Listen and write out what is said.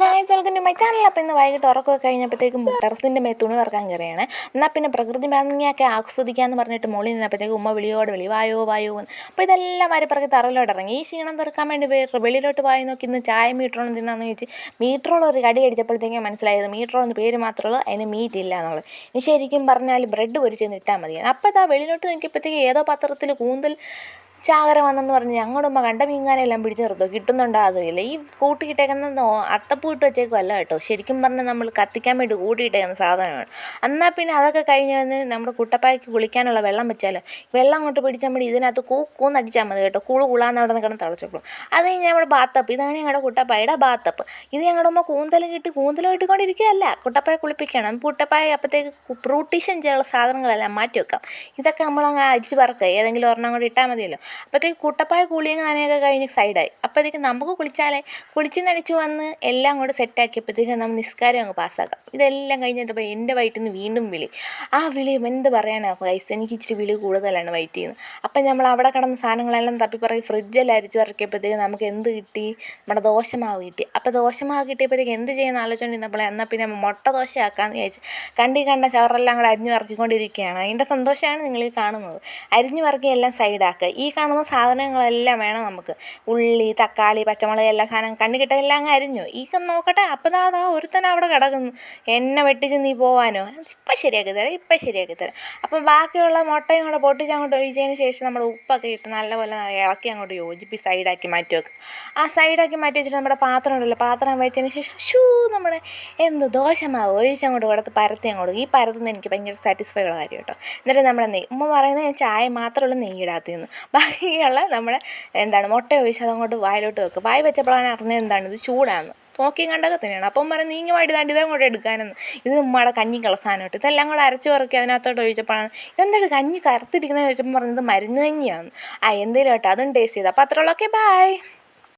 Guys, welcome to my channel. അപ്പോൾ ഇന്ന് വൈകിട്ട് ഉറക്കമൊക്കെ കഴിഞ്ഞപ്പോഴത്തേക്കും ടെറസിൻ്റെ മേൽ തുണി വറക്കാൻ കയറിയാണ്. എന്നാൽ പിന്നെ പ്രകൃതി ഭംഗിയൊക്കെ ആസ്വദിക്കാമെന്ന് പറഞ്ഞിട്ട് മുകളിൽ നിന്നപ്പോഴത്തേക്കും ഉമ്മ വിളിയോട് വിളി വായോ വായോ എന്ന്. അപ്പോൾ ഇതെല്ലാം വരപ്പിറക്കി തറയിലോട്ട് ഇറങ്ങി. ഈ ക്ഷീണം തീർക്കാൻ വേണ്ടി വെളിയിലോട്ട് പോയി നോക്കി ഇന്ന് ചായ മീറ്ററോളം തിന്നാന്ന് ചോദിച്ച് മീറ്ററോളം ഒരു കടി അടിച്ചപ്പോഴത്തേക്കും മനസ്സിലായത് മീറ്ററോളെന്ന് പേര് മാത്രമേ ഉള്ളൂ, അതിന് മീറ്റ് ഇല്ല എന്നുള്ളത്. ഇനി ശരിക്കും പറഞ്ഞാൽ ബ്രെഡ് പൊരിച്ചെന്ന് ഇട്ടാൽ മതി. അപ്പോൾ ഇതാ വെളിയിലോട്ട് നോക്കിയപ്പോഴത്തേക്ക് ഏതോ പത്രത്തിൽ കൂന്തൽ ചാകര വന്നെന്ന് പറഞ്ഞ് ഞങ്ങളുടെ ഉമ്മ കണ്ട മീൻകാരെല്ലാം പിടിച്ച് നിർത്തും. കിട്ടുന്നുണ്ടോ അതില്ല. ഈ കൂട്ടിയിട്ടേക്കുന്ന അത്തപ്പൂട്ട് വെച്ചേക്കുമല്ല കേട്ടോ, ശരിക്കും പറഞ്ഞാൽ നമ്മൾ കത്തിക്കാൻ വേണ്ടി കൂട്ടിയിട്ടേക്കുന്ന സാധനമാണ്. എന്നാൽ പിന്നെ അതൊക്കെ കഴിഞ്ഞ് വന്ന് നമ്മുടെ കുട്ടപ്പായ്ക്ക് കുളിക്കാനുള്ള വെള്ളം വെച്ചാൽ വെള്ളം അങ്ങോട്ട് പിടിച്ചാൽ മതി, ഇതിനകത്ത് കൂന്നടിച്ചാൽ മതി കേട്ടോ. കുളാന്ന് അവിടെ നിന്ന് കിടന്ന് തിളച്ചോളും. അത് കഴിഞ്ഞ് നമ്മുടെ ബാത്തപ്പ്, ഇതാണ് ഞങ്ങളുടെ കുട്ടപ്പായുടെ ബാത്തപ്പ്. ഇത് ഞങ്ങളുടെ ഉമ്മ കൂന്തൽ കിട്ടിക്കൊണ്ടിരിക്കുകയല്ല, കുട്ടപ്പായ കുളിപ്പിക്കണം. കുട്ടപ്പായ അപ്പോഴത്തേക്ക് ബ്യൂട്ടീഷ്യൻ ചെയ്യാനുള്ള സാധനങ്ങളെല്ലാം മാറ്റി വെക്കാം. ഇതൊക്കെ നമ്മളങ്ങ് അരിച്ച് പറക്കുക, ഏതെങ്കിലും ഒരെണ്ണം കൂടി ഇട്ടാൽ മതിയല്ലോ. അപ്പോഴത്തേക്ക് കുട്ടപ്പായ കുളിയൊക്കെ നനയൊക്കെ കഴിഞ്ഞ് സൈഡായി. അപ്പോഴത്തേക്ക് നമുക്ക് കുളിച്ച് നനച്ച് വന്ന് എല്ലാം കൂടെ സെറ്റാക്കിയപ്പോഴത്തേക്കും നമ്മൾ നിസ്കാരം അങ്ങ് പാസ്സാക്കാം. ഇതെല്ലാം കഴിഞ്ഞിട്ടപ്പോൾ എൻ്റെ വയറ്റിൽ നിന്ന് വീണ്ടും വിളി. ആ വിളി എന്ത് പറയാനാണ് ഗൈസ്, എനിക്ക് ഇച്ചിരി വിളി കൂടുതലാണ് വയറ്റിൽ നിന്ന്. അപ്പം നമ്മൾ അവിടെ കിടന്ന സാധനങ്ങളെല്ലാം തപ്പിപ്പറക്കി ഫ്രിഡ്ജെല്ലാം അരിച്ച് പറക്കിയപ്പോഴത്തേക്ക് നമുക്ക് എന്ത് കിട്ടി? നമ്മുടെ ദോശമാവ് കിട്ടി. അപ്പോൾ ദോശമാവ് കിട്ടിയപ്പോഴത്തേക്ക് എന്ത് ചെയ്യുന്ന ആലോചിച്ചുകൊണ്ടിരുന്നപ്പോൾ എന്നാൽ പിന്നെ മുട്ട ദോശയാക്കാമെന്ന് വിചാരിച്ചു. കണ്ട ചവറെല്ലാം കൂടെ അരിഞ്ഞ് പറക്കിക്കൊണ്ടിരിക്കുകയാണ്. അതിൻ്റെ സന്തോഷമാണ് നിങ്ങളീ കാണുന്നത്. അരിഞ്ഞ് പറക്കി എല്ലാം സൈഡാക്കുക. ഈ കാണുന്ന സാധനങ്ങളെല്ലാം വേണം നമുക്ക്. ഉള്ളി, തക്കാളി, പച്ചമുളക്, എല്ലാ സാധനം കണ്ണി കിട്ടാൻ എല്ലാം അങ്ങ് അരിഞ്ഞു. ഈ നോക്കട്ടെ, അപ്പം അതാ ഒരുത്തൻ അവിടെ കിടക്കുന്നു. എന്നെ വെട്ടിച്ച് നീ പോവാനോ? ഇപ്പം ശരിയാക്കി തരാം. അപ്പം ബാക്കിയുള്ള മുട്ടയും കൂടെ പൊട്ടിച്ച് അങ്ങോട്ട് ഒഴിച്ചതിന് ശേഷം നമ്മൾ ഉപ്പൊക്കെ ഇട്ട് നല്ലപോലെ ഇളക്കി അങ്ങോട്ട് യോജിപ്പി സൈഡാക്കി മാറ്റി വെക്കും. ആ സൈഡാക്കി മാറ്റി വെച്ചിട്ട് നമ്മുടെ പാത്രം ഉണ്ടല്ലോ, പാത്രം വെച്ചതിന് ശേഷം നമ്മുടെ ദോശമാവ് ഒഴിച്ചങ്ങോട്ട് കൊടുത്ത് പരത്തി അങ്ങോട്ട്. ഈ പരത്തുന്നത് എനിക്ക് ഭയങ്കര സാറ്റിസ്ഫൈ ഉള്ള കാര്യം കേട്ടോ. എന്നിട്ട് നമ്മുടെ നെയ്യ്, ഉമ്മ പറയുന്നത് ചായ മാത്രമുള്ള നെയ്യ് ഇടാത്തിന്ന്. ബാക്കിയുള്ള നമ്മുടെ മുട്ട ഒഴിച്ച് അതങ്ങോട്ട് വായിലോട്ട് വെക്കും. വായി വെച്ചപ്പോഴാണ് അറിഞ്ഞത് ഇത് ചൂടാണ്. നോക്കിയും കണ്ടൊക്കെ തന്നെയാണ്. അപ്പം പറഞ്ഞ് നീങ്ങി ഇതങ്ങോട്ട് എടുക്കാനെന്ന്. ഇത് ഉമ്മയുടെ കഞ്ഞിക്കുള്ള സാധനം കേട്ടോ. ഇതെല്ലാം കൂടെ അരച്ച് പറക്കി അതിനകത്തോട്ട് ഒഴിച്ചപ്പോഴാണ് ഇതെന്താണ് കഞ്ഞി കറുത്തിരിക്കുന്നത് ചോദിച്ചപ്പോൾ പറഞ്ഞത് മരുന്ന് കഞ്ഞിയാണ്. എന്തേലും കേട്ടോ, അതും ടേസ്റ്റ് ചെയ്ത്. അപ്പോൾ അത്രയുള്ളൂ. Okay, by.